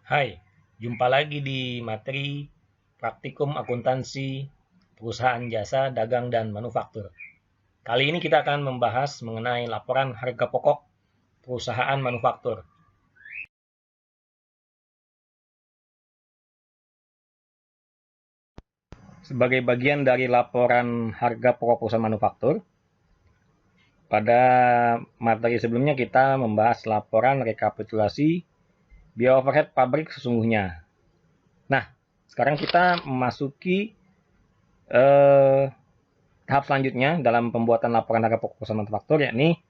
Hai, jumpa lagi di materi praktikum akuntansi perusahaan jasa, dagang, dan manufaktur. Kali ini kita akan membahas mengenai laporan harga pokok perusahaan manufaktur. Sebagai bagian dari laporan harga pokok perusahaan manufaktur, pada materi sebelumnya kita membahas laporan rekapitulasi biaya overhead pabrik sesungguhnya. Nah, sekarang kita memasuki tahap selanjutnya dalam pembuatan laporan harga pokok perusahaan manufaktur, yakni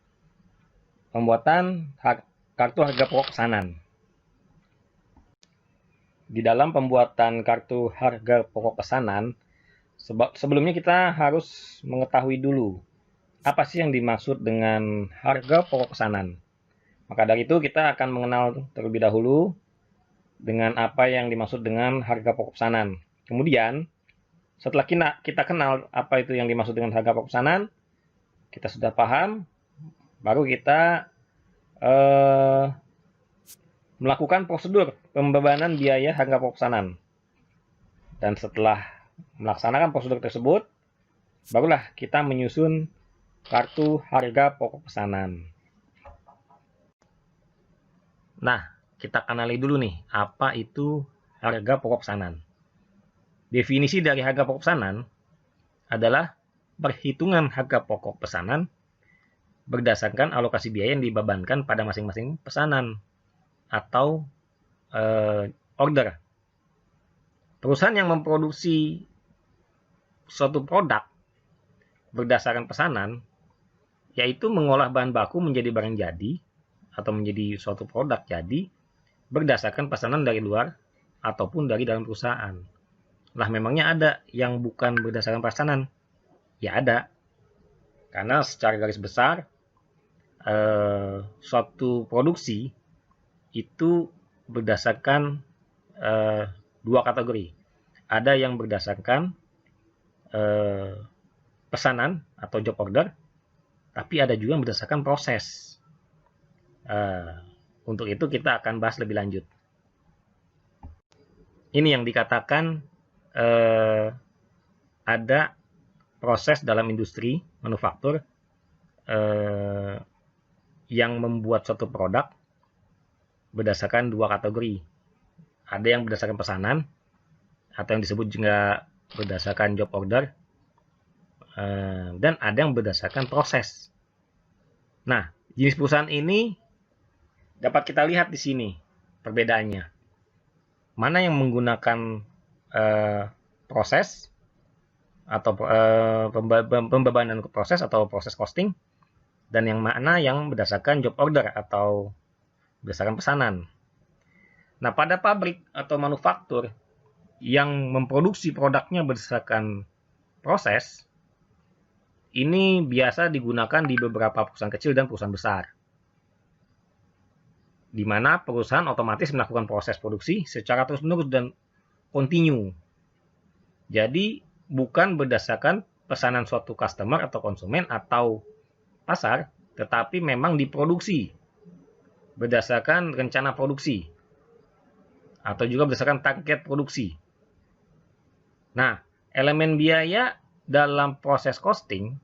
pembuatan kartu harga pokok pesanan. Di dalam pembuatan kartu harga pokok pesanan, sebelumnya kita harus mengetahui dulu apa sih yang dimaksud dengan harga pokok pesanan. Maka dari itu kita akan mengenal terlebih dahulu dengan apa yang dimaksud dengan harga pokok pesanan. Kemudian setelah kita kenal apa itu yang dimaksud dengan harga pokok pesanan, kita sudah paham, baru kita melakukan prosedur pembebanan biaya harga pokok pesanan. Dan setelah melaksanakan prosedur tersebut, barulah kita menyusun kartu harga pokok pesanan. Nah, kita kenali dulu nih, apa itu harga pokok pesanan. Definisi dari harga pokok pesanan adalah perhitungan harga pokok pesanan berdasarkan alokasi biaya yang dibebankan pada masing-masing pesanan atau order. Perusahaan yang memproduksi suatu produk berdasarkan pesanan, yaitu mengolah bahan baku menjadi barang jadi atau menjadi suatu produk jadi berdasarkan pesanan dari luar ataupun dari dalam perusahaan. Lah, memangnya ada yang bukan berdasarkan pesanan? Ya ada. Karena secara garis besar suatu produksi itu berdasarkan dua kategori. Ada yang berdasarkan pesanan atau job order, tapi ada juga yang berdasarkan proses. Untuk itu kita akan bahas lebih lanjut. Ini yang dikatakan ada proses dalam industri manufaktur yang membuat suatu produk berdasarkan dua kategori. Ada yang berdasarkan pesanan atau yang disebut juga berdasarkan job order, dan ada yang berdasarkan proses. Nah, jenis perusahaan ini dapat kita lihat di sini perbedaannya. Mana yang menggunakan proses atau pembebanan proses atau proses costing, dan yang mana yang berdasarkan job order atau berdasarkan pesanan. Nah, pada pabrik atau manufaktur yang memproduksi produknya berdasarkan proses, ini biasa digunakan di beberapa perusahaan kecil dan perusahaan besar, di mana perusahaan otomatis melakukan proses produksi secara terus-menerus dan kontinu. Jadi, bukan berdasarkan pesanan suatu customer atau konsumen atau pasar, tetapi memang diproduksi berdasarkan rencana produksi atau juga berdasarkan target produksi. Nah, elemen biaya dalam proses costing,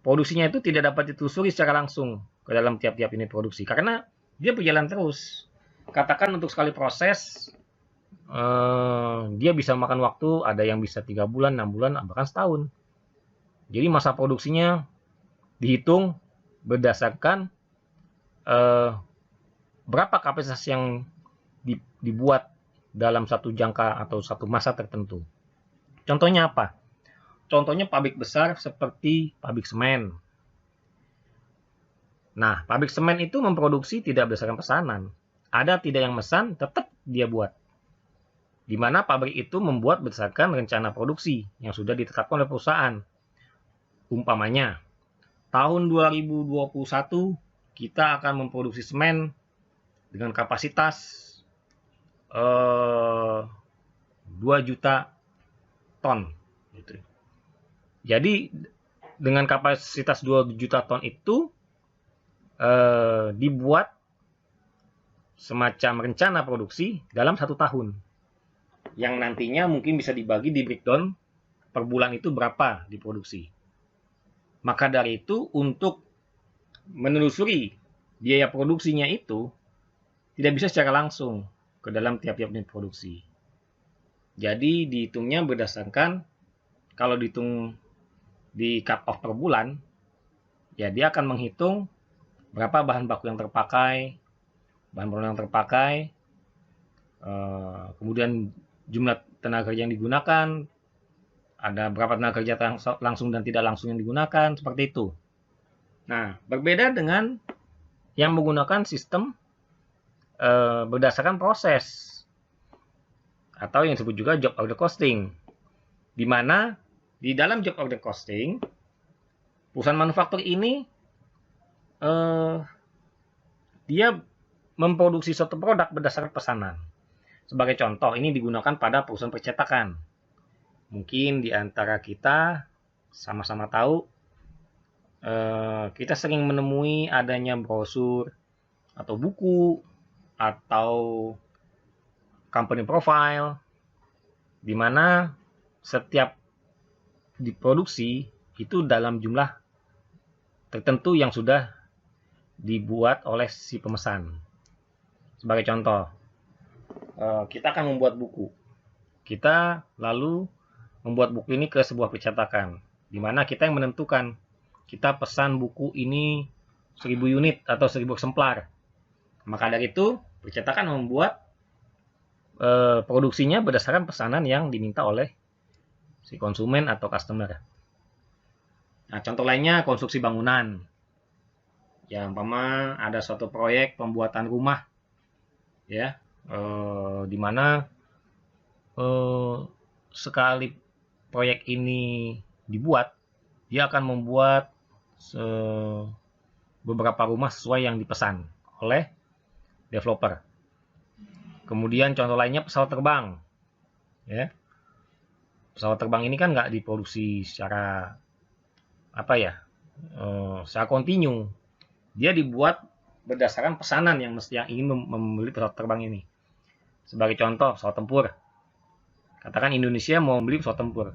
produksinya itu tidak dapat ditelusuri secara langsung ke dalam tiap-tiap unit produksi karena dia berjalan terus. Katakan untuk sekali proses dia bisa makan waktu, ada yang bisa 3 bulan, 6 bulan, bahkan setahun. Jadi masa produksinya dihitung berdasarkan berapa kapasitas yang dibuat dalam satu jangka atau satu masa tertentu. Contohnya apa? Contohnya pabrik besar seperti pabrik semen. Nah, pabrik semen itu memproduksi tidak berdasarkan pesanan. Ada tidak yang mesan, tetap dia buat. Di mana pabrik itu membuat berdasarkan rencana produksi yang sudah ditetapkan oleh perusahaan. Umpamanya, tahun 2021 kita akan memproduksi semen dengan kapasitas 2 juta ton. Jadi dengan kapasitas 2 juta ton itu dibuat semacam rencana produksi dalam 1 tahun. Yang nantinya mungkin bisa dibagi di breakdown per bulan itu berapa diproduksi. Maka dari itu untuk menelusuri biaya produksinya itu tidak bisa secara langsung ke dalam tiap-tiap unit produksi. Jadi dihitungnya berdasarkan, kalau dihitung di cut off per bulan, ya dia akan menghitung berapa bahan baku yang terpakai, bahan produk yang terpakai, kemudian jumlah tenaga kerja yang digunakan, ada berapa tenaga kerja langsung dan tidak langsung yang digunakan, seperti itu. Nah, berbeda dengan yang menggunakan sistem berdasarkan proses, atau yang disebut juga job order costing, di mana di dalam job order costing, perusahaan manufaktur ini dia memproduksi suatu produk berdasarkan pesanan. Sebagai contoh, ini digunakan pada perusahaan percetakan. Mungkin di antara kita sama-sama tahu, kita sering menemui adanya brosur atau buku atau company profile, di mana setiap diproduksi itu dalam jumlah tertentu yang sudah dibuat oleh si pemesan. Sebagai contoh, kita akan membuat buku. Kita lalu membuat buku ini ke sebuah percetakan, di mana kita yang menentukan, kita pesan buku ini 1000 unit atau 1000 eksemplar. Maka dari itu, percetakan membuat produksinya berdasarkan pesanan yang diminta oleh si konsumen atau customer. Nah, contoh lainnya konstruksi bangunan. Ya, umpama ada suatu proyek pembuatan rumah, ya, di mana sekali proyek ini dibuat, dia akan membuat beberapa rumah sesuai yang dipesan oleh developer. Kemudian contoh lainnya pesawat terbang, ya. Pesawat terbang ini kan nggak diproduksi secara secara kontinu. Dia dibuat berdasarkan pesanan yang ingin membeli pesawat terbang ini. Sebagai contoh, pesawat tempur. Katakan Indonesia mau membeli pesawat tempur.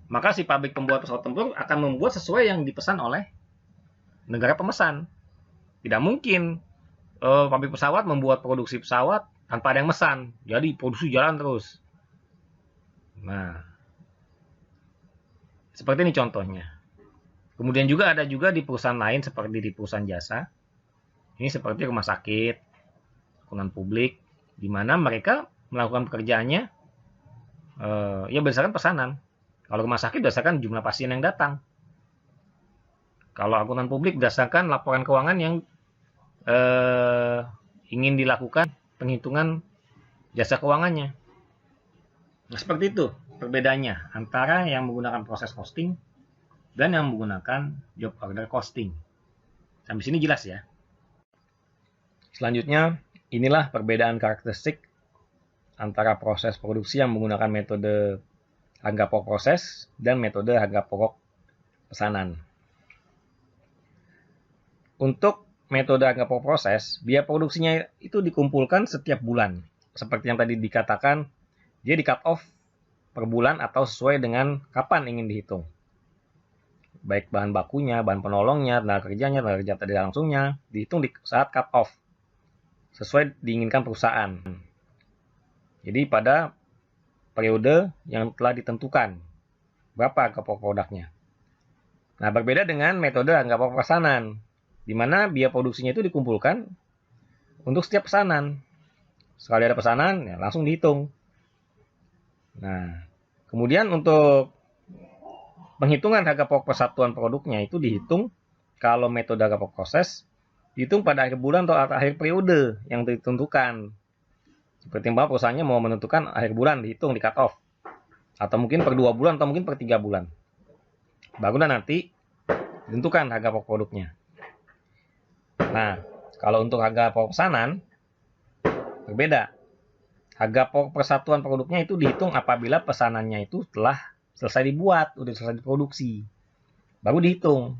Maka si pabrik pembuat pesawat tempur akan membuat sesuai yang dipesan oleh negara pemesan. Tidak mungkin pabrik pesawat membuat produksi pesawat tanpa ada yang mesan. Jadi produksi jalan terus. Nah, seperti ini contohnya. Kemudian juga ada juga di perusahaan lain seperti di perusahaan jasa. Ini seperti rumah sakit, akuntan publik, di mana mereka melakukan pekerjaannya ya berdasarkan pesanan. Kalau rumah sakit berdasarkan jumlah pasien yang datang. Kalau akuntan publik berdasarkan laporan keuangan yang ingin dilakukan penghitungan jasa keuangannya. Nah, seperti itu perbedaannya antara yang menggunakan proses costing dan yang menggunakan job order costing. Sampai sini jelas ya. Selanjutnya, inilah perbedaan karakteristik antara proses produksi yang menggunakan metode harga pokok proses dan metode harga pokok pesanan. Untuk metode harga pokok proses, biaya produksinya itu dikumpulkan setiap bulan. Seperti yang tadi dikatakan, dia di cut off per bulan atau sesuai dengan kapan ingin dihitung. Baik bahan bakunya, bahan penolongnya, tenaga kerjanya, tenaga kerja tidak langsungnya, dihitung di saat cut off, sesuai diinginkan perusahaan. Jadi pada periode yang telah ditentukan, berapa harga pokok produknya. Nah, berbeda dengan metode harga pokok pesanan, di mana biaya produksinya itu dikumpulkan untuk setiap pesanan. Sekali ada pesanan, ya langsung dihitung. Nah, kemudian untuk penghitungan harga pokok persatuan produknya itu dihitung, kalau metode harga pokok proses, dihitung pada akhir bulan atau akhir periode yang ditentukan. Seperti perusahaannya mau menentukan akhir bulan, dihitung di cut off. Atau mungkin per 2 bulan, atau mungkin per 3 bulan. Barulah nanti ditentukan harga pokok produknya. Nah, kalau untuk harga pokok pesanan, berbeda. Harga pokok persatuan produknya itu dihitung apabila pesanannya itu telah selesai dibuat, udah selesai diproduksi. Baru dihitung.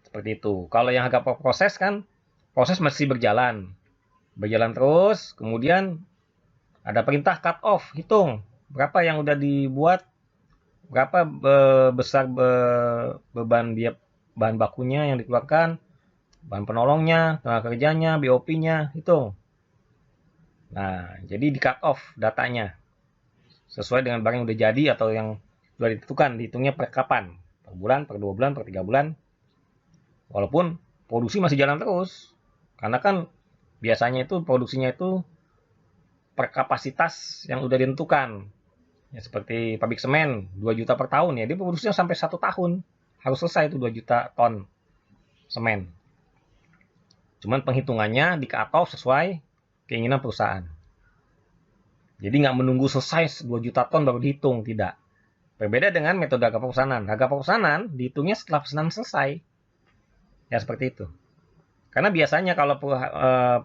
Seperti itu. Kalau yang harga pokok proses kan, proses masih berjalan. berjalan terus. Kemudian ada perintah cut off, hitung berapa yang udah dibuat, berapa besar beban dia, bahan bakunya yang dikeluarkan, bahan penolongnya, tenaga kerjanya, BOP-nya, hitung. Nah, jadi di cut off datanya sesuai dengan barang yang udah jadi atau yang sudah ditentukan, dihitungnya per kapan, per bulan, per 2 bulan, per 3 bulan. Walaupun produksi masih jalan terus, karena kan biasanya itu produksinya itu per kapasitas yang udah ditentukan. Ya, seperti pabrik semen 2 juta per tahun, ya dia produksinya sampai 1 tahun harus selesai itu 2 juta ton semen. Cuman penghitungannya di cut off sesuai keinginan perusahaan. Jadi nggak menunggu selesai 2 juta ton baru dihitung, tidak. Berbeda dengan metode harga pemesanan. Harga pemesanan dihitungnya setelah pesanan selesai. Ya seperti itu. Karena biasanya kalau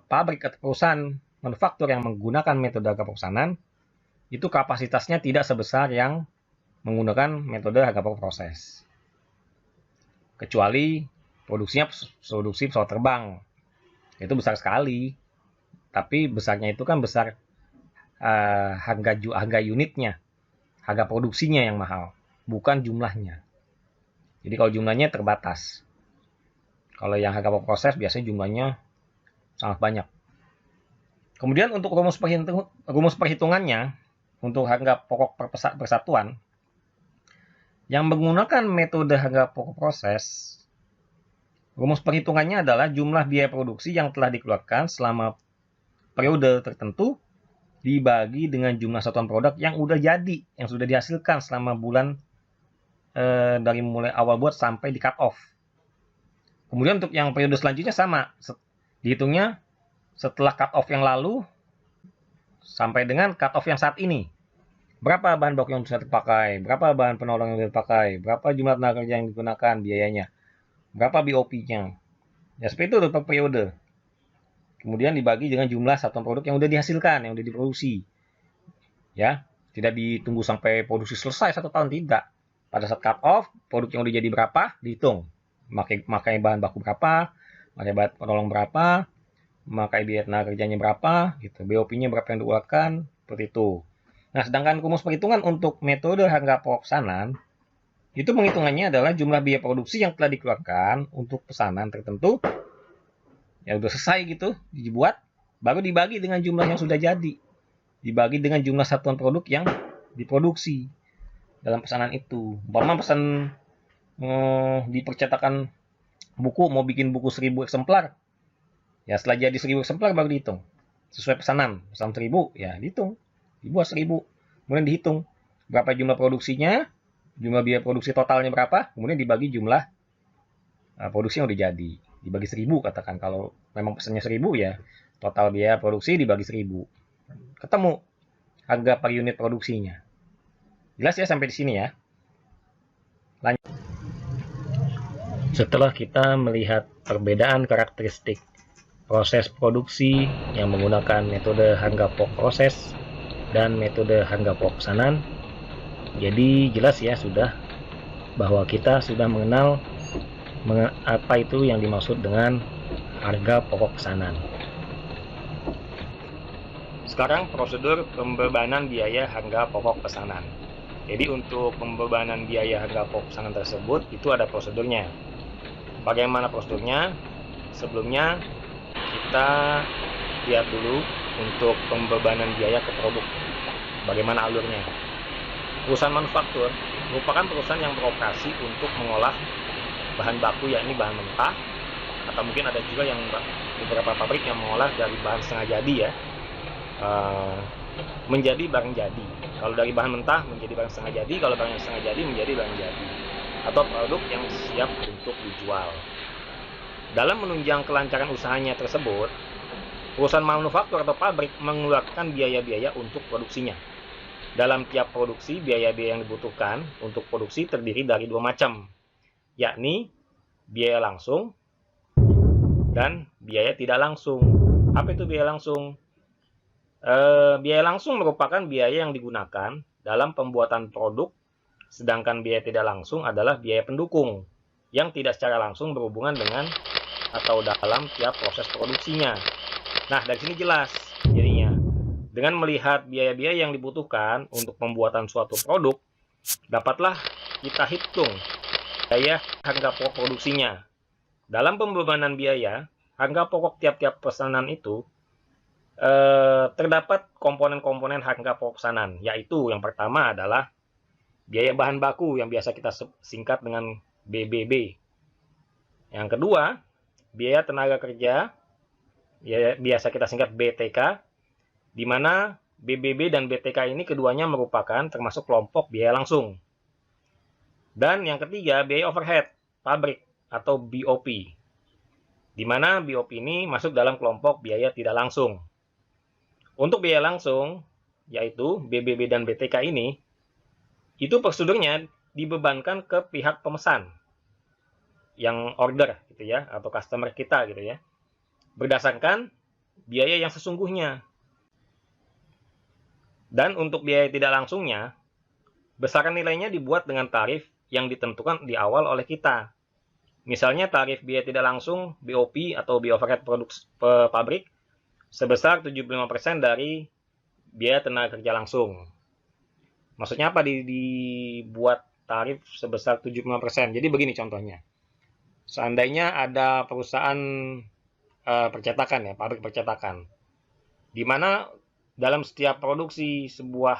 pabrik atau perusahaan manufaktur yang menggunakan metode harga pemesanan, itu kapasitasnya tidak sebesar yang menggunakan metode harga pokok proses. Kecuali produksinya produksi pesawat terbang. Itu besar sekali. Tapi besarnya itu kan besar harga unitnya. Harga produksinya yang mahal, bukan jumlahnya. Jadi kalau jumlahnya terbatas. Kalau yang harga pokok proses biasanya jumlahnya sangat banyak. Kemudian untuk rumus perhitungannya, untuk harga pokok persatuan, yang menggunakan metode harga pokok proses, rumus perhitungannya adalah jumlah biaya produksi yang telah dikeluarkan selama periode tertentu dibagi dengan jumlah satuan produk yang udah jadi, yang sudah dihasilkan selama bulan dari mulai awal buat sampai di cut off. Kemudian untuk yang periode selanjutnya sama, dihitungnya setelah cut off yang lalu sampai dengan cut off yang saat ini. Berapa bahan baku yang bisa terpakai, berapa bahan penolong yang bisa dipakai, berapa jumlah tenaga kerja yang digunakan, biayanya, berapa BOP-nya. Ya seperti itu per periode. Kemudian dibagi dengan jumlah satuan produk yang sudah dihasilkan, yang sudah diproduksi. Ya, tidak ditunggu sampai produksi selesai 1 tahun, tidak. Pada saat cut off, produk yang sudah jadi berapa, dihitung. Makai bahan baku berapa, makai bahan penolong berapa, makai biaya tenaga kerjanya berapa, gitu. BOP-nya berapa yang dikeluarkan, seperti itu. Nah, sedangkan rumus perhitungan untuk metode harga pokok pesanan, itu penghitungannya adalah jumlah biaya produksi yang telah dikeluarkan untuk pesanan tertentu, yang sudah selesai gitu, dibuat, baru dibagi dengan jumlah yang sudah jadi. Dibagi dengan jumlah satuan produk yang diproduksi dalam pesanan itu. Umpama pesan di percetakan buku, mau bikin buku 1000 eksemplar, ya setelah jadi 1000 eksemplar baru dihitung. Sesuai pesanan 1000, ya dihitung. Dibuat 1000, kemudian dihitung berapa jumlah produksinya, jumlah biaya produksi totalnya berapa, kemudian dibagi jumlah produksi yang udah jadi, dibagi 1000 katakan. Kalau memang pesannya 1000, ya total biaya produksi dibagi 1000, ketemu harga per unit produksinya. Jelas ya sampai di sini ya. Lanjut. Setelah kita melihat perbedaan karakteristik proses produksi yang menggunakan metode harga pokok proses dan metode harga pokok pesanan, jadi jelas ya sudah bahwa kita sudah mengenal apa itu yang dimaksud dengan harga pokok pesanan. Sekarang prosedur pembebanan biaya harga pokok pesanan. Jadi untuk pembebanan biaya harga pokok pesanan tersebut itu ada prosedurnya. Bagaimana prosedurnya? Sebelumnya kita lihat dulu untuk pembebanan biaya ke produk, bagaimana alurnya. Perusahaan manufaktur merupakan perusahaan yang beroperasi untuk mengolah bahan baku, yakni bahan mentah, atau mungkin ada juga yang beberapa pabrik yang mengolah dari bahan setengah jadi ya, menjadi barang jadi. Kalau dari bahan mentah menjadi barang setengah jadi, kalau barang setengah jadi menjadi barang jadi, atau produk yang siap untuk dijual. Dalam menunjang kelancaran usahanya tersebut, perusahaan manufaktur atau pabrik mengeluarkan biaya-biaya untuk produksinya. Dalam tiap produksi, biaya-biaya yang dibutuhkan untuk produksi terdiri dari 2 macam, yakni biaya langsung dan biaya tidak langsung. Apa itu biaya langsung? Biaya langsung merupakan biaya yang digunakan dalam pembuatan produk, sedangkan biaya tidak langsung adalah biaya pendukung yang tidak secara langsung berhubungan dengan atau dalam tiap proses produksinya. Nah, dari sini jelas jadinya. Dengan melihat biaya-biaya yang dibutuhkan untuk pembuatan suatu produk, dapatlah kita hitung biaya harga pokok produksinya. Dalam pembebanan biaya, harga pokok tiap-tiap pesanan itu terdapat komponen-komponen harga pokok pesanan, yaitu yang pertama adalah biaya bahan baku yang biasa kita singkat dengan BBB. Yang kedua, biaya tenaga kerja, biasa kita singkat BTK, di mana BBB dan BTK ini keduanya merupakan termasuk kelompok biaya langsung. Dan yang ketiga, biaya overhead pabrik atau BOP, di mana BOP ini masuk dalam kelompok biaya tidak langsung. Untuk biaya langsung, yaitu BBB dan BTK ini, itu prosedurnya dibebankan ke pihak pemesan yang order gitu ya, atau customer kita gitu ya, berdasarkan biaya yang sesungguhnya. Dan untuk biaya tidak langsungnya, besaran nilainya dibuat dengan tarif yang ditentukan di awal oleh kita. Misalnya tarif biaya tidak langsung BOP atau biaya overhead produk pabrik sebesar 75% dari biaya tenaga kerja langsung. Maksudnya apa dibuat tarif sebesar 75%? Jadi begini contohnya. Seandainya ada perusahaan percetakan ya, pabrik percetakan, di mana dalam setiap produksi sebuah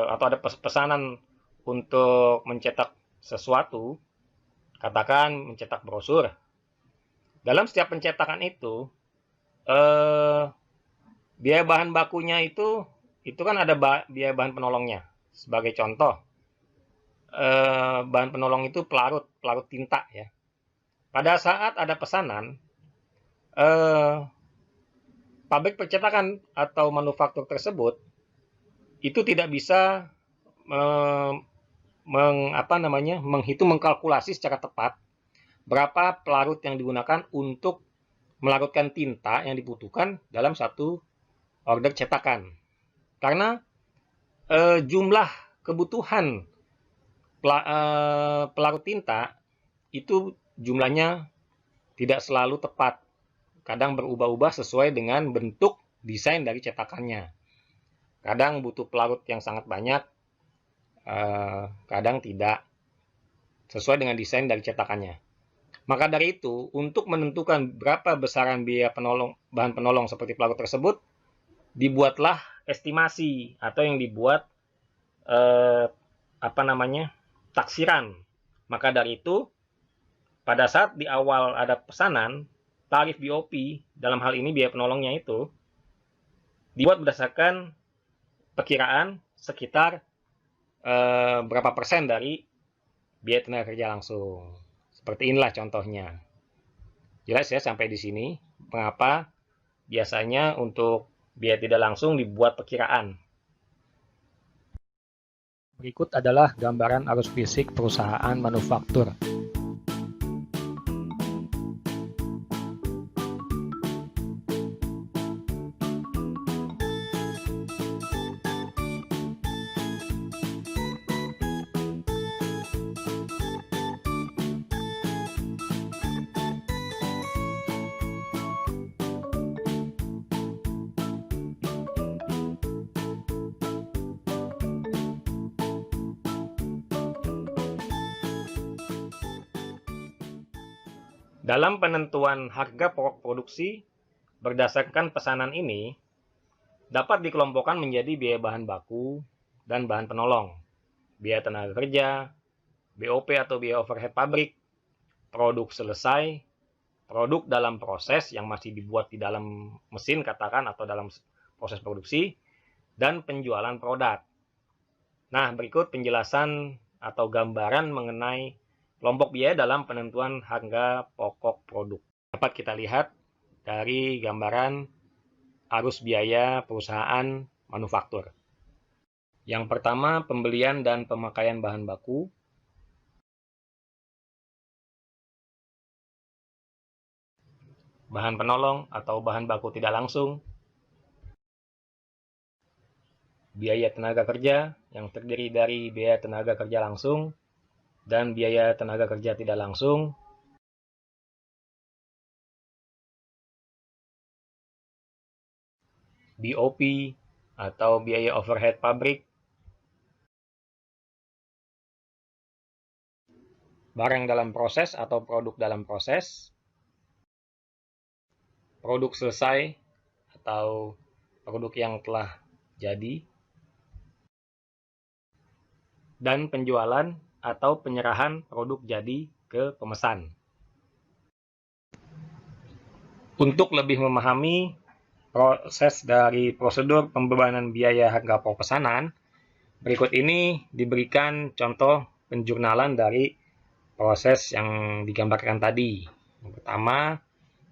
atau ada pesanan untuk mencetak sesuatu, katakan mencetak brosur. Dalam setiap pencetakan itu, biaya bahan bakunya itu kan ada biaya bahan penolongnya. Sebagai contoh, bahan penolong itu pelarut tinta ya. Pada saat ada pesanan, pabrik percetakan atau manufaktur tersebut itu tidak bisa menghitung, mengkalkulasi secara tepat berapa pelarut yang digunakan untuk melarutkan tinta yang dibutuhkan dalam satu order cetakan. Karena jumlah kebutuhan pelarut tinta itu jumlahnya tidak selalu tepat. Kadang berubah-ubah sesuai dengan bentuk desain dari cetakannya. Kadang butuh pelarut yang sangat banyak, kadang tidak, sesuai dengan desain dari cetakannya. Maka dari itu, untuk menentukan berapa besaran biaya bahan penolong seperti pelarut tersebut, dibuatlah estimasi atau yang dibuat taksiran. Maka dari itu, pada saat di awal ada pesanan, tarif BOP dalam hal ini biaya penolongnya itu dibuat berdasarkan perkiraan sekitar berapa persen dari biaya tenaga kerja langsung. Seperti inilah contohnya. Jelas ya sampai di sini mengapa biasanya untuk biaya tidak langsung dibuat perkiraan. Berikut adalah gambaran arus fisik perusahaan manufaktur. Dalam penentuan harga pokok produksi berdasarkan pesanan ini dapat dikelompokkan menjadi biaya bahan baku dan bahan penolong, biaya tenaga kerja, BOP atau biaya overhead pabrik, produk selesai, produk dalam proses yang masih dibuat di dalam mesin katakan atau dalam proses produksi, dan penjualan produk. Nah, berikut penjelasan atau gambaran mengenai kelompok biaya dalam penentuan harga pokok produk. Dapat kita lihat dari gambaran arus biaya perusahaan manufaktur. Yang pertama, pembelian dan pemakaian bahan baku. Bahan penolong atau bahan baku tidak langsung. Biaya tenaga kerja yang terdiri dari biaya tenaga kerja langsung dan biaya tenaga kerja tidak langsung. BOP, atau biaya overhead pabrik, barang dalam proses atau produk dalam proses, produk selesai atau produk yang telah jadi, dan penjualan atau penyerahan produk jadi ke pemesan. Untuk lebih memahami proses dari prosedur pembebanan biaya harga pokok pesanan, berikut ini diberikan contoh penjurnalan dari proses yang digambarkan tadi. Yang pertama,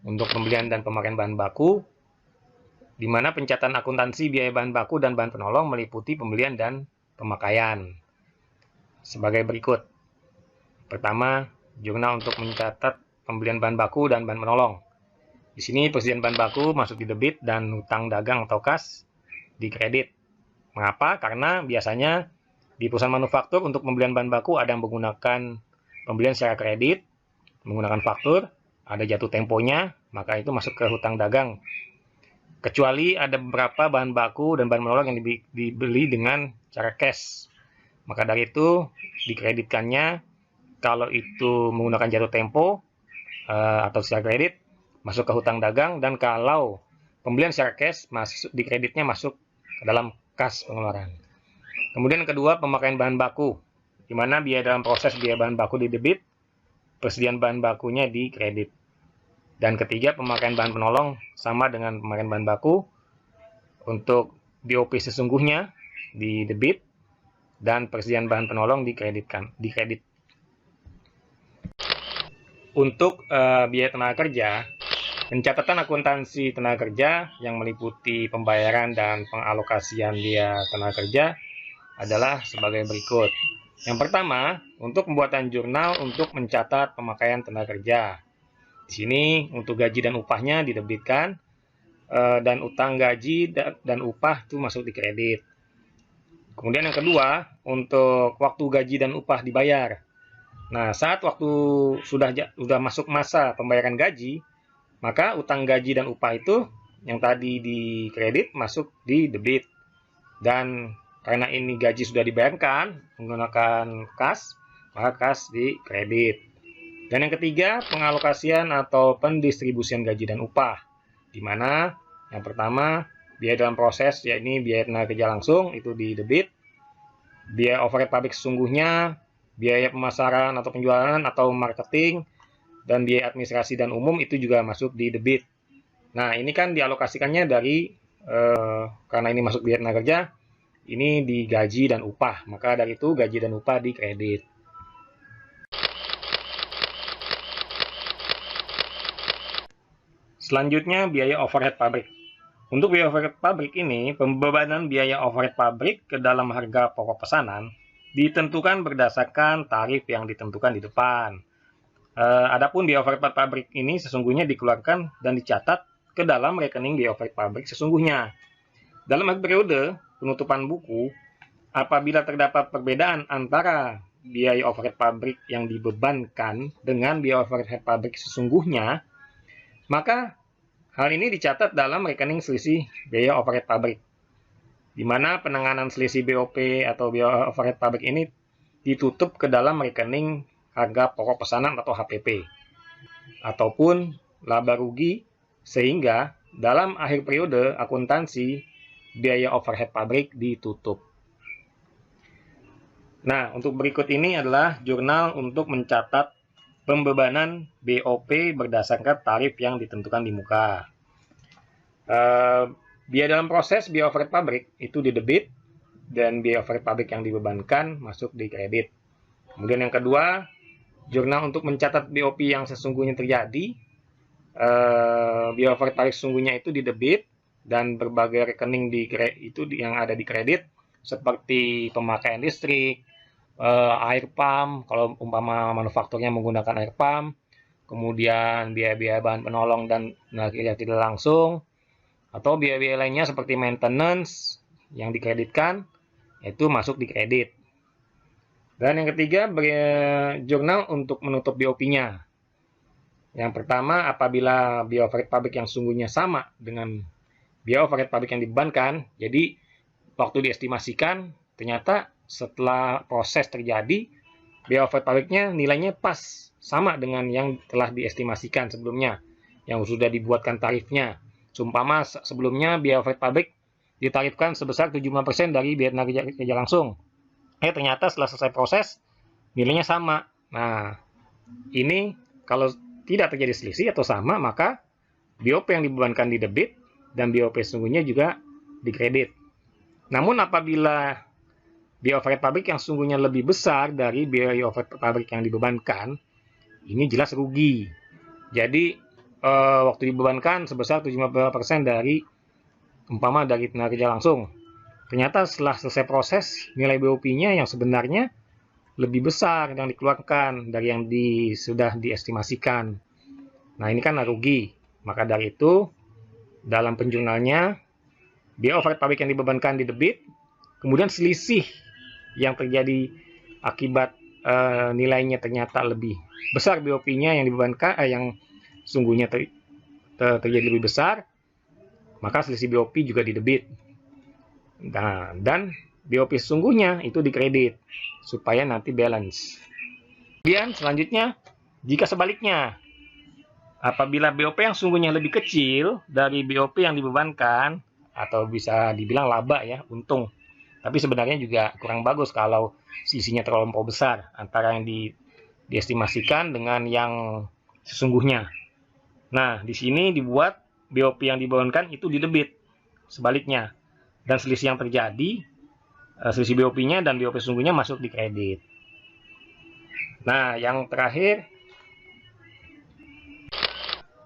untuk pembelian dan pemakaian bahan baku, di mana pencatatan akuntansi biaya bahan baku dan bahan penolong meliputi pembelian dan pemakaian. Sebagai berikut. Pertama, jurnal untuk mencatat pembelian bahan baku dan bahan penolong. Di sini persediaan bahan baku masuk di debit dan hutang dagang atau kas di kredit. Mengapa? Karena biasanya di perusahaan manufaktur untuk pembelian bahan baku ada yang menggunakan pembelian secara kredit, menggunakan faktur, ada jatuh temponya, maka itu masuk ke hutang dagang. Kecuali ada beberapa bahan baku dan bahan penolong yang dibeli dengan cara cash. Maka dari itu dikreditkannya kalau itu menggunakan jatuh tempo atau secara kredit masuk ke hutang dagang, dan kalau pembelian secara cash masuk di kreditnya masuk ke dalam kas pengeluaran. Kemudian kedua, pemakaian bahan baku, di mana biaya dalam proses biaya bahan baku di debit, persediaan bahan bakunya di kredit. Dan ketiga, pemakaian bahan penolong sama dengan pemakaian bahan baku, untuk BOP sesungguhnya di debit dan persediaan bahan penolong dikreditkan di kredit. Untuk biaya tenaga kerja, pencatatan akuntansi tenaga kerja yang meliputi pembayaran dan pengalokasian biaya tenaga kerja adalah sebagai berikut. Yang pertama, untuk pembuatan jurnal untuk mencatat pemakaian tenaga kerja. Di sini untuk gaji dan upahnya didebitkan, dan utang gaji dan upah itu masuk di kredit. Kemudian yang kedua, untuk waktu gaji dan upah dibayar. Nah, saat waktu sudah masuk masa pembayaran gaji, maka utang gaji dan upah itu yang tadi di kredit masuk di debit. Dan karena ini gaji sudah dibayarkan menggunakan kas, maka kas di kredit. Dan yang ketiga, pengalokasian atau pendistribusian gaji dan upah, di mana yang pertama biaya dalam proses, yakni biaya tenaga kerja langsung itu di debit, biaya overhead pabrik sesungguhnya, biaya pemasaran atau penjualan atau marketing, dan biaya administrasi dan umum itu juga masuk di debit. Nah, ini kan dialokasikannya dari karena ini masuk biaya tenaga kerja, ini di gaji dan upah, maka dari itu gaji dan upah di kredit. Selanjutnya, biaya overhead pabrik. Untuk biaya overhead pabrik ini, pembebanan biaya overhead pabrik ke dalam harga pokok pesanan ditentukan berdasarkan tarif yang ditentukan di depan. Adapun biaya overhead pabrik ini sesungguhnya dikeluarkan dan dicatat ke dalam rekening biaya overhead pabrik sesungguhnya. Dalam akhir periode penutupan buku, apabila terdapat perbedaan antara biaya overhead pabrik yang dibebankan dengan biaya overhead pabrik sesungguhnya, maka hal ini dicatat dalam rekening selisih biaya overhead pabrik, di mana penanganan selisih BOP atau biaya overhead pabrik ini ditutup ke dalam rekening harga pokok pesanan atau HPP, ataupun laba rugi, sehingga dalam akhir periode akuntansi biaya overhead pabrik ditutup. Nah, untuk berikut ini adalah jurnal untuk mencatat pembebanan BOP berdasarkan tarif yang ditentukan di muka. Biaya dalam proses biaya overhead pabrik itu di debit, dan biaya overhead pabrik yang dibebankan masuk di kredit. Kemudian yang kedua, jurnal untuk mencatat BOP yang sesungguhnya terjadi, biaya overhead pabrik sesungguhnya itu di debit, dan berbagai rekening itu yang ada di kredit, seperti pemakaian listrik, air pump, kalau umpama manufakturnya menggunakan air pump, kemudian biaya-biaya bahan penolong dan tenaga kerja tidak langsung, atau biaya-biaya lainnya seperti maintenance yang dikreditkan, itu masuk di kredit. Dan yang ketiga, jurnal untuk menutup BOP-nya. Yang pertama, apabila biaya overhead pabrik yang sungguhnya sama dengan biaya overhead pabrik yang dibebankan. Jadi waktu diestimasikan, ternyata setelah proses terjadi, biaya overhead pabriknya nilainya pas sama dengan yang telah diestimasikan sebelumnya, yang sudah dibuatkan tarifnya. Seumpama sebelumnya biaya overhead pabrik ditarifkan sebesar 75% dari biaya tenaga kerja langsung. Ternyata setelah selesai proses, nilainya sama. Nah, ini kalau tidak terjadi selisih atau sama, maka BOP yang dibebankan di debit dan BOP sesungguhnya juga dikredit. Namun apabila biaya overhead pabrik yang sungguhnya lebih besar dari biaya overhead pabrik yang dibebankan, ini jelas rugi. Jadi waktu dibebankan sebesar 75% dari tenaga kerja langsung. Ternyata setelah selesai proses, nilai BOP-nya yang sebenarnya lebih besar yang dikeluarkan dari yang sudah diestimasikan. Nah, ini kan rugi. Maka dari itu, dalam penjurnalnya, biaya overhead pabrik yang dibebankan di debit, kemudian selisih yang terjadi akibat nilainya ternyata lebih besar BOP-nya yang dibebankan, yang sungguhnya terjadi lebih besar, maka selisih BOP juga di debit. Nah, dan BOP sesungguhnya itu dikredit supaya nanti balance. Kemudian selanjutnya, jika sebaliknya, apabila BOP yang sungguhnya lebih kecil dari BOP yang dibebankan, atau bisa dibilang laba ya, untung. Tapi sebenarnya juga kurang bagus kalau selisihnya terlalu besar antara yang diestimasikan dengan yang sesungguhnya. Nah, di sini dibuat BOP yang dibebankan itu di debit, sebaliknya. Dan selisih yang terjadi, selisih BOP-nya dan BOP sesungguhnya masuk di kredit. Nah, yang terakhir,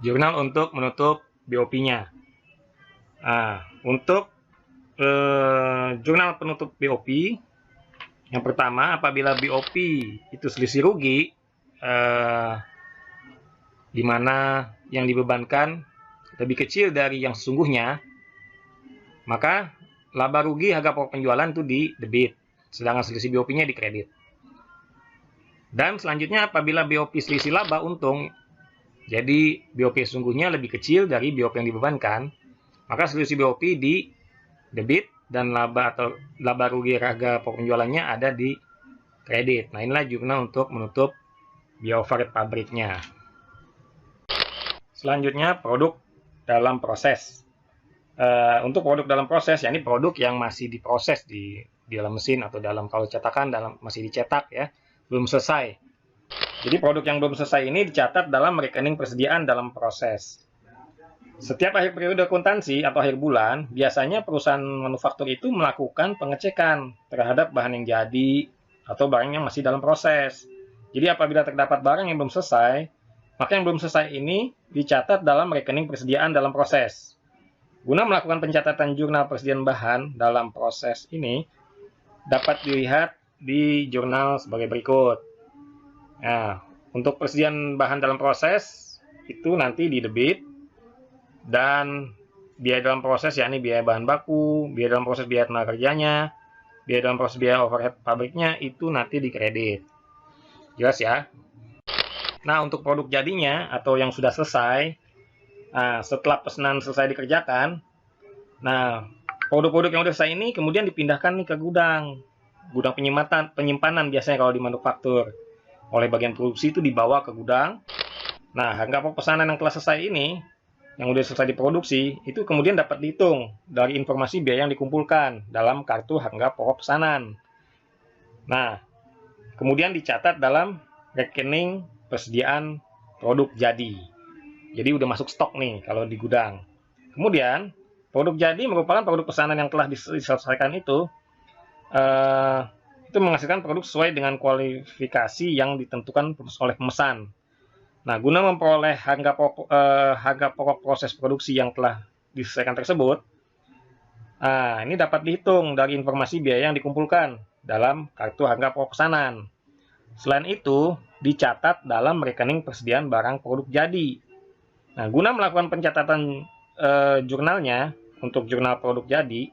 jurnal untuk menutup BOP-nya. Nah, untuk jurnal penutup BOP, yang pertama, apabila BOP itu selisih rugi, di mana yang dibebankan lebih kecil dari yang sesungguhnya, maka laba rugi harga pokok penjualan itu di debit, sedangkan selisih BOP-nya di kredit. Dan selanjutnya apabila BOP selisih laba untung, jadi BOP sesungguhnya lebih kecil dari BOP yang dibebankan, maka selisih BOP di debit dan laba atau laba rugi harga pokok penjualannya ada di kredit. Nah, inilah jurnal untuk menutup biaya overhead pabriknya. Selanjutnya, produk dalam proses. Untuk produk dalam proses, ya ini produk yang masih diproses di dalam mesin atau kalau cetakan masih dicetak ya, belum selesai. Jadi produk yang belum selesai ini dicatat dalam rekening persediaan dalam proses. Setiap akhir periode akuntansi atau akhir bulan, biasanya perusahaan manufaktur itu melakukan pengecekan terhadap bahan yang jadi atau barang yang masih dalam proses. Jadi apabila terdapat barang yang belum selesai, maka yang belum selesai ini dicatat dalam rekening persediaan dalam proses. Guna melakukan pencatatan jurnal persediaan bahan dalam proses ini, dapat dilihat di jurnal sebagai berikut. Nah, untuk persediaan bahan dalam proses, itu nanti di debit, dan biaya dalam proses, yakni biaya bahan baku, biaya dalam proses biaya tenaga kerjanya, biaya dalam proses biaya overhead pabriknya, itu nanti di kredit. Jelas ya? Nah, untuk produk jadinya atau yang sudah selesai, nah, setelah pesanan selesai dikerjakan, nah, produk-produk yang sudah selesai ini kemudian dipindahkan nih ke gudang penyimpanan biasanya kalau di manufaktur. Oleh bagian produksi itu dibawa ke gudang. Nah, harga pokok pesanan yang telah selesai ini, yang sudah selesai diproduksi, itu kemudian dapat dihitung dari informasi biaya yang dikumpulkan dalam kartu harga pokok pesanan. Nah, kemudian dicatat dalam rekening persediaan produk jadi. Jadi udah masuk stok nih kalau di gudang. Kemudian produk jadi merupakan produk pesanan yang telah diselesaikan itu menghasilkan produk sesuai dengan kualifikasi yang ditentukan oleh pemesan. Nah, guna memperoleh harga pokok proses produksi yang telah diselesaikan tersebut, ini dapat dihitung dari informasi biaya yang dikumpulkan dalam kartu harga pokok pesanan. Selain itu, dicatat dalam rekening persediaan barang produk jadi. Nah, guna melakukan pencatatan jurnalnya untuk jurnal produk jadi,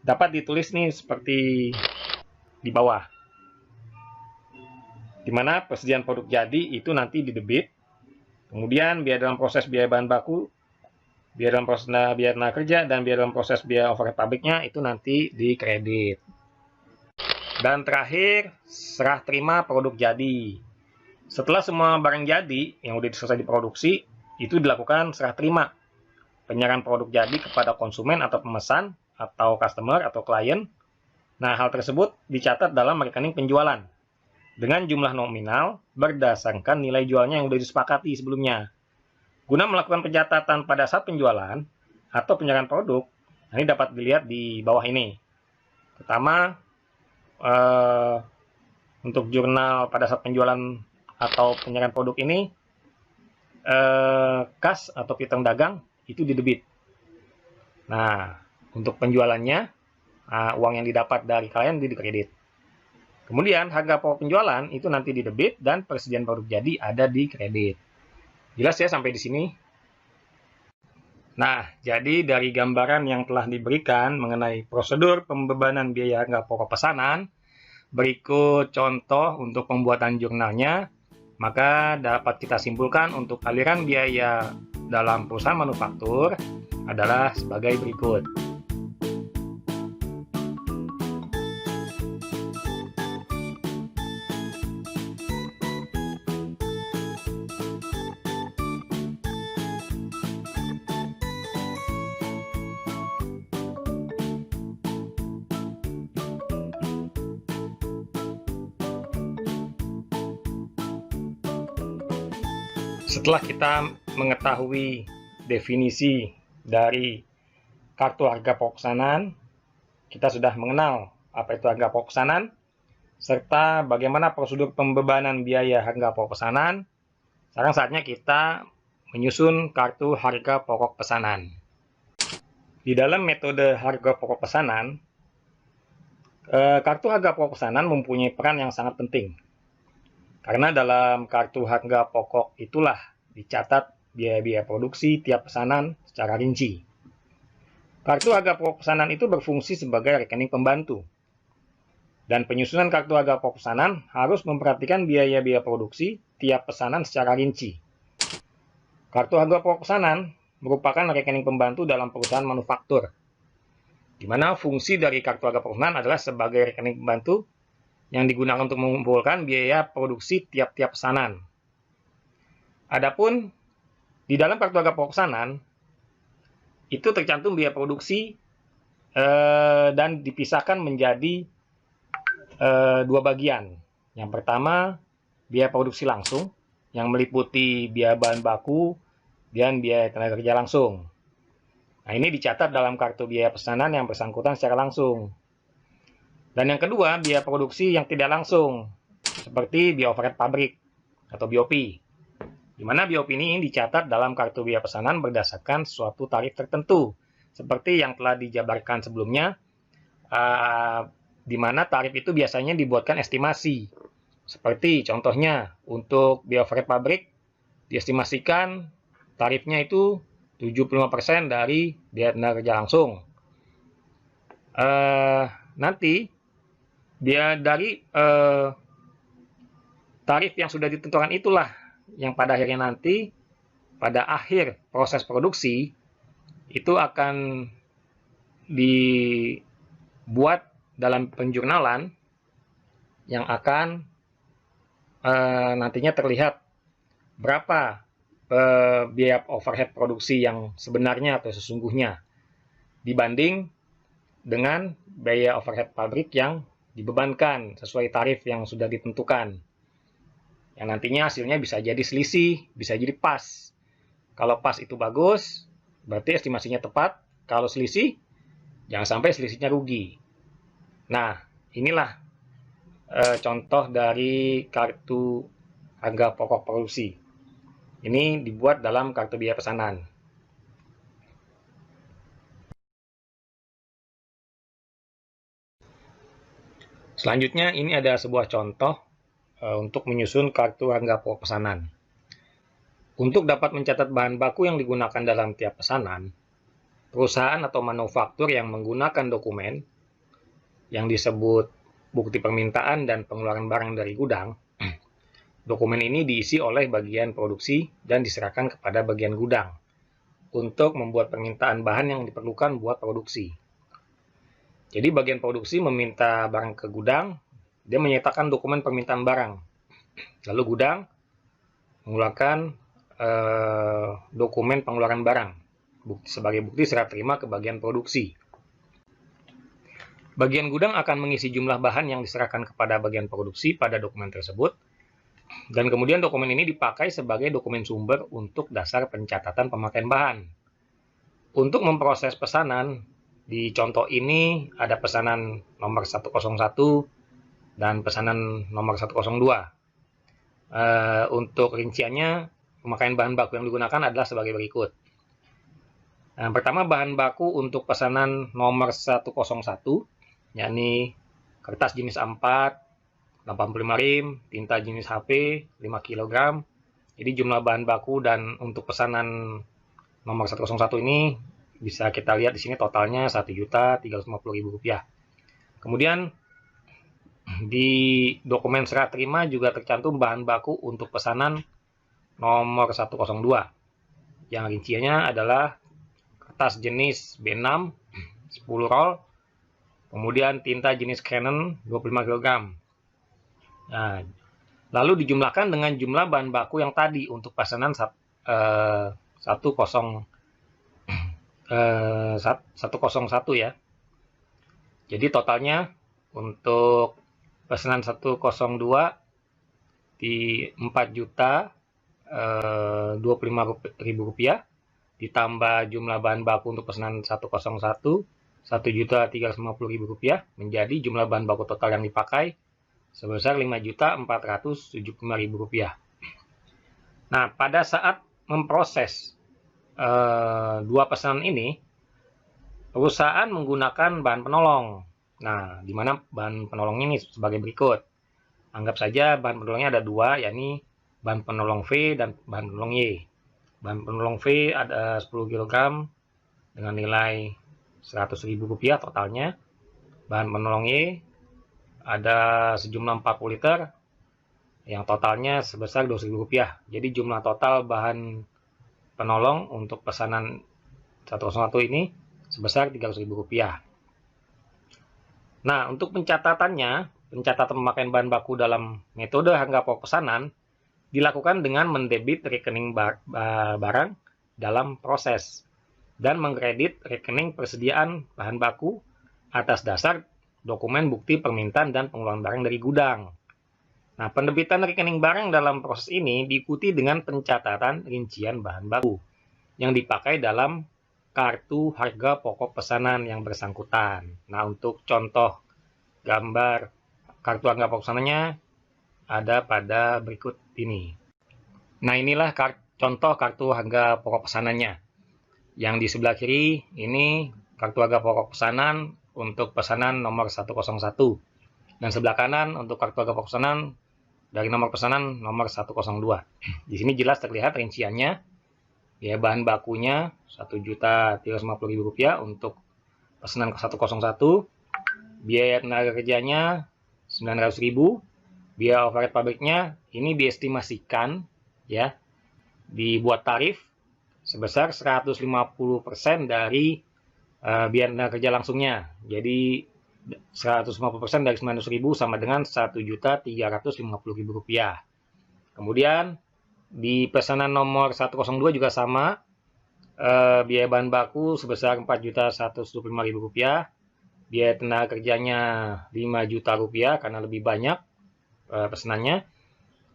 dapat ditulis nih seperti di bawah. Di mana persediaan produk jadi itu nanti di debit, kemudian biaya dalam proses biaya bahan baku biaya dalam proses biaya tenaga kerja, dan biaya dalam proses biaya overhead pabriknya itu nanti dikredit. Dan terakhir, serah terima produk jadi. Setelah semua barang jadi yang udah selesai diproduksi, itu dilakukan serah terima penyerahan produk jadi kepada konsumen atau pemesan atau customer atau klien. Nah, hal tersebut dicatat dalam rekening penjualan dengan jumlah nominal berdasarkan nilai jualnya yang sudah disepakati sebelumnya. Guna melakukan pencatatan pada saat penjualan atau penyerahan produk, ini dapat dilihat di bawah ini. Pertama, untuk jurnal pada saat penjualan atau penyerahan produk ini, kas atau piutang dagang itu didebit. Nah, untuk penjualannya, uang yang didapat dari klien dikredit. Kemudian harga pokok penjualan itu nanti didebit dan persediaan produk jadi ada di kredit. Jelas ya sampai di sini? Nah, jadi dari gambaran yang telah diberikan mengenai prosedur pembebanan biaya harga pokok pesanan, berikut contoh untuk pembuatan jurnalnya, maka dapat kita simpulkan untuk aliran biaya dalam perusahaan manufaktur adalah sebagai berikut. Setelah kita mengetahui definisi dari kartu harga pokok pesanan, kita sudah mengenal apa itu harga pokok pesanan, serta bagaimana prosedur pembebanan biaya harga pokok pesanan. Sekarang saatnya kita menyusun kartu harga pokok pesanan. Di dalam metode harga pokok pesanan, kartu harga pokok pesanan mempunyai peran yang sangat penting. Karena dalam kartu harga pokok itulah dicatat biaya-biaya produksi tiap pesanan secara rinci. Kartu harga pokok pesanan itu berfungsi sebagai rekening pembantu. Dan penyusunan kartu harga pokok pesanan harus memperhatikan biaya-biaya produksi tiap pesanan secara rinci. Kartu harga pokok pesanan merupakan rekening pembantu dalam perusahaan manufaktur, di mana fungsi dari kartu harga pokok pesanan adalah sebagai rekening pembantu yang digunakan untuk mengumpulkan biaya produksi tiap-tiap pesanan. Adapun di dalam kartu harga pokok pesanan itu tercantum biaya produksi dan dipisahkan menjadi dua bagian. Yang pertama, biaya produksi langsung yang meliputi biaya bahan baku dan biaya tenaga kerja langsung. Nah, ini dicatat dalam kartu biaya pesanan yang bersangkutan secara langsung. Dan yang kedua, biaya produksi yang tidak langsung, seperti biaya overhead pabrik atau BOP. Di mana BOP ini dicatat dalam kartu biaya pesanan berdasarkan suatu tarif tertentu, seperti yang telah dijabarkan sebelumnya, di mana tarif itu biasanya dibuatkan estimasi. Seperti contohnya, untuk biaya overhead pabrik, diestimasikan tarifnya itu 75% dari biaya tenaga kerja langsung. Nanti biaya dari tarif yang sudah ditentukan itulah yang pada akhirnya nanti pada akhir proses produksi itu akan dibuat dalam penjurnalan yang akan nantinya terlihat berapa biaya overhead produksi yang sebenarnya atau sesungguhnya dibanding dengan biaya overhead pabrik yang dibebankan sesuai tarif yang sudah ditentukan. Yang nantinya hasilnya bisa jadi selisih, bisa jadi pas. Kalau pas itu bagus, berarti estimasinya tepat. Kalau selisih, jangan sampai selisihnya rugi. Nah, inilah contoh dari kartu harga pokok produksi. Ini dibuat dalam kartu biaya pesanan. Selanjutnya, ini ada sebuah contoh untuk menyusun kartu harga pokok pesanan. Untuk dapat mencatat bahan baku yang digunakan dalam tiap pesanan, perusahaan atau manufaktur yang menggunakan dokumen yang disebut bukti permintaan dan pengeluaran barang dari gudang, dokumen ini diisi oleh bagian produksi dan diserahkan kepada bagian gudang. untuk membuat permintaan bahan yang diperlukan buat produksi. Jadi bagian produksi meminta barang ke gudang, dia menyertakan dokumen permintaan barang. Lalu gudang mengeluarkan dokumen pengeluaran barang sebagai bukti serah terima ke bagian produksi. Bagian gudang akan mengisi jumlah bahan yang diserahkan kepada bagian produksi pada dokumen tersebut, dan kemudian dokumen ini dipakai sebagai dokumen sumber untuk dasar pencatatan pemakaian bahan. Untuk memproses pesanan, di contoh ini ada pesanan nomor 101 dan pesanan nomor 102. Untuk rinciannya, pemakaian bahan baku yang digunakan adalah sebagai berikut. Nah, pertama, bahan baku untuk pesanan nomor 101, yakni kertas jenis A4, 85 rim, tinta jenis HP, 5 kg. Jadi jumlah bahan baku dan untuk pesanan nomor 101 ini bisa kita lihat di sini totalnya Rp1.350.000. Kemudian di dokumen serah terima juga tercantum bahan baku untuk pesanan nomor 102. Yang rinciannya adalah kertas jenis B6 10 roll, kemudian tinta jenis Canon 25 kg. Nah, lalu dijumlahkan dengan jumlah bahan baku yang tadi untuk pesanan 101 ya. Jadi totalnya untuk pesanan 102 di Rp4.025.000 ditambah jumlah bahan baku untuk pesanan 101 Rp1.350.000 menjadi jumlah bahan baku total yang dipakai sebesar Rp5.475.000. Nah, pada saat memproses dua pesanan ini, perusahaan menggunakan bahan penolong. Nah, di mana bahan penolongnya ini sebagai berikut. Anggap saja bahan penolongnya ada dua, yakni bahan penolong V dan bahan penolong Y. Bahan penolong V ada 10 kg dengan nilai Rp100.000 totalnya. Bahan penolong Y ada sejumlah 40 liter yang totalnya sebesar Rp200.000. Jadi jumlah total bahan penolong untuk pesanan 101 ini sebesar Rp300.000. Nah, untuk pencatatannya, pencatatan pemakaian bahan baku dalam metode harga pokok pesanan dilakukan dengan mendebit rekening barang dalam proses dan mengkredit rekening persediaan bahan baku atas dasar dokumen bukti permintaan dan pengeluaran barang dari gudang. Nah, penerbitan rekening barang dalam proses ini diikuti dengan pencatatan rincian bahan baku yang dipakai dalam kartu harga pokok pesanan yang bersangkutan. Nah, untuk contoh gambar kartu harga pokok pesanannya ada pada berikut ini. Nah, inilah contoh kartu harga pokok pesanannya. Yang di sebelah kiri ini kartu harga pokok pesanan untuk pesanan nomor 101. Dan sebelah kanan untuk kartu harga pokok pesanan dari nomor pesanan nomor 102. Di sini jelas terlihat rinciannya. Ya, bahan bakunya Rp1.350.000 untuk pesanan ke 101. Biaya tenaga kerjanya Rp900.000. Biaya overhead pabriknya ini diestimasikan ya, dibuat tarif sebesar 150% dari biaya tenaga kerja langsungnya. Jadi 150% dari Rp900.000 sama dengan Rp1.350.000. Kemudian di pesanan nomor 102 juga sama, biaya bahan baku sebesar Rp4.125.000. Biaya tenaga kerjanya Rp5 juta karena lebih banyak pesanannya.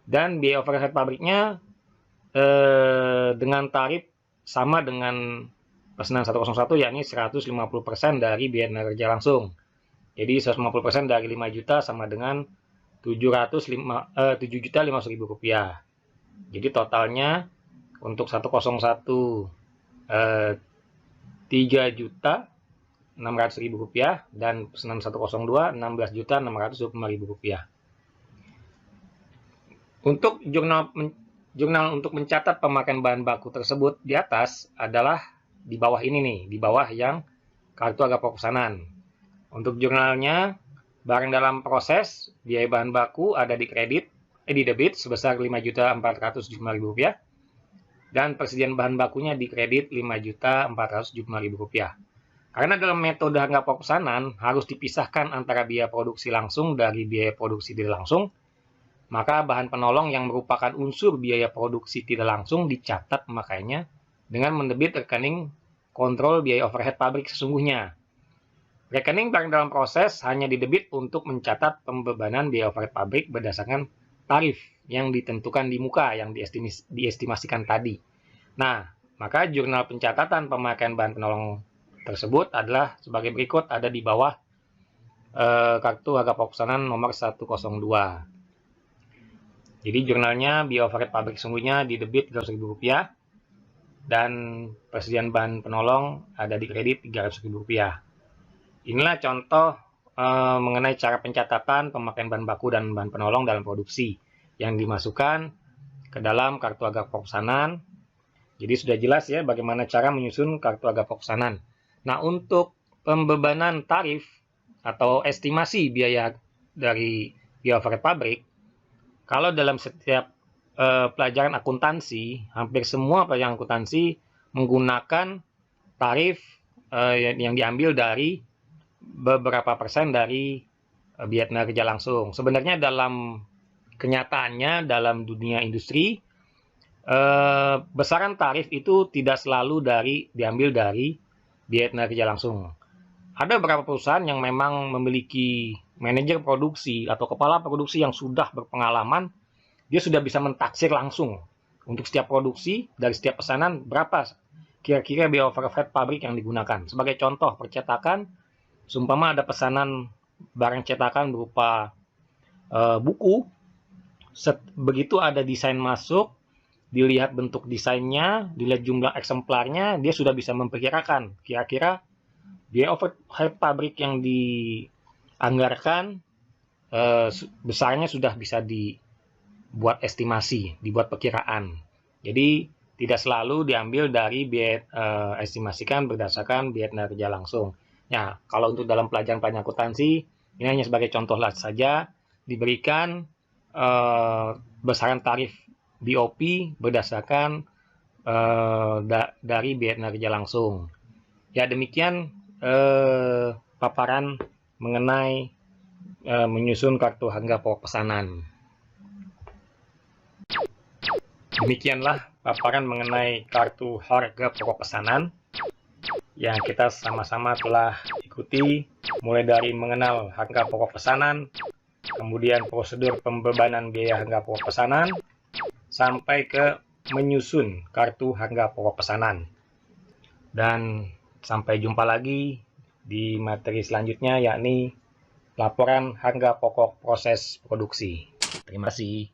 Dan biaya overhead pabriknya dengan tarif sama dengan pesanan 101, yakni 150% dari biaya tenaga kerja langsung. Jadi 150% dari 5 juta sama dengan Rp7.500.000. Jadi totalnya untuk 101 Rp3.600.000 dan pesanan 102 Rp16.625.000. Untuk jurnal untuk mencatat pemakaian bahan baku tersebut di atas adalah di bawah ini nih, di bawah yang kartu harga pokok pesanan. Untuk jurnalnya, barang dalam proses biaya bahan baku ada di debit sebesar Rp5.475.000. dan persediaan bahan bakunya dikredit Rp5.475.000. Karena dalam metode harga pokok pesanan harus dipisahkan antara biaya produksi langsung dari biaya produksi tidak langsung, maka bahan penolong yang merupakan unsur biaya produksi tidak langsung dicatat pemakaiannya dengan mendebit rekening kontrol biaya overhead pabrik sesungguhnya. Rekening barang dalam proses hanya didebit untuk mencatat pembebanan biaya overhead pabrik berdasarkan tarif yang ditentukan di muka yang diestimasikan tadi. Nah, maka jurnal pencatatan pemakaian bahan penolong tersebut adalah sebagai berikut, ada di bawah kartu harga pokok pesanan nomor 102. Jadi jurnalnya biaya overhead pabrik sesungguhnya di debit Rp300.000 dan persediaan bahan penolong ada di kredit Rp300.000. Inilah contoh mengenai cara pencatatan pemakaian bahan baku dan bahan penolong dalam produksi yang dimasukkan ke dalam kartu harga pokok pesanan. Jadi sudah jelas ya bagaimana cara menyusun kartu harga pokok pesanan. Nah, untuk pembebanan tarif atau estimasi biaya dari biaya overhead pabrik, kalau dalam setiap pelajaran akuntansi, hampir semua pelajaran akuntansi menggunakan tarif yang diambil dari beberapa persen dari biaya tenaga kerja langsung. Sebenarnya dalam kenyataannya dalam dunia industri, besaran tarif itu tidak selalu diambil dari biaya tenaga kerja langsung. Ada beberapa perusahaan yang memang memiliki manajer produksi atau kepala produksi yang sudah berpengalaman, dia sudah bisa mentaksir langsung untuk setiap produksi dari setiap pesanan berapa kira-kira biaya overhead pabrik yang digunakan. Sebagai contoh percetakan, seumpama ada pesanan barang cetakan berupa buku, begitu ada desain masuk, dilihat bentuk desainnya, dilihat jumlah eksemplarnya, dia sudah bisa memperkirakan kira-kira biaya overhead pabrik yang dianggarkan besarnya sudah bisa dibuat estimasi, dibuat perkiraan. Jadi tidak selalu diambil dari biaya estimasikan berdasarkan biaya tenaga kerja langsung. Ya, kalau untuk dalam pelajaran akuntansi ini hanya sebagai contoh saja, diberikan besaran tarif BOP berdasarkan dari biaya tenaga kerja langsung. Ya, demikian paparan mengenai menyusun kartu harga pokok pesanan. Demikianlah paparan mengenai kartu harga pokok pesanan yang kita sama-sama telah ikuti, mulai dari mengenal harga pokok pesanan, kemudian prosedur pembebanan biaya harga pokok pesanan, sampai ke menyusun kartu harga pokok pesanan. Dan sampai jumpa lagi di materi selanjutnya, yakni laporan harga pokok proses produksi. Terima kasih.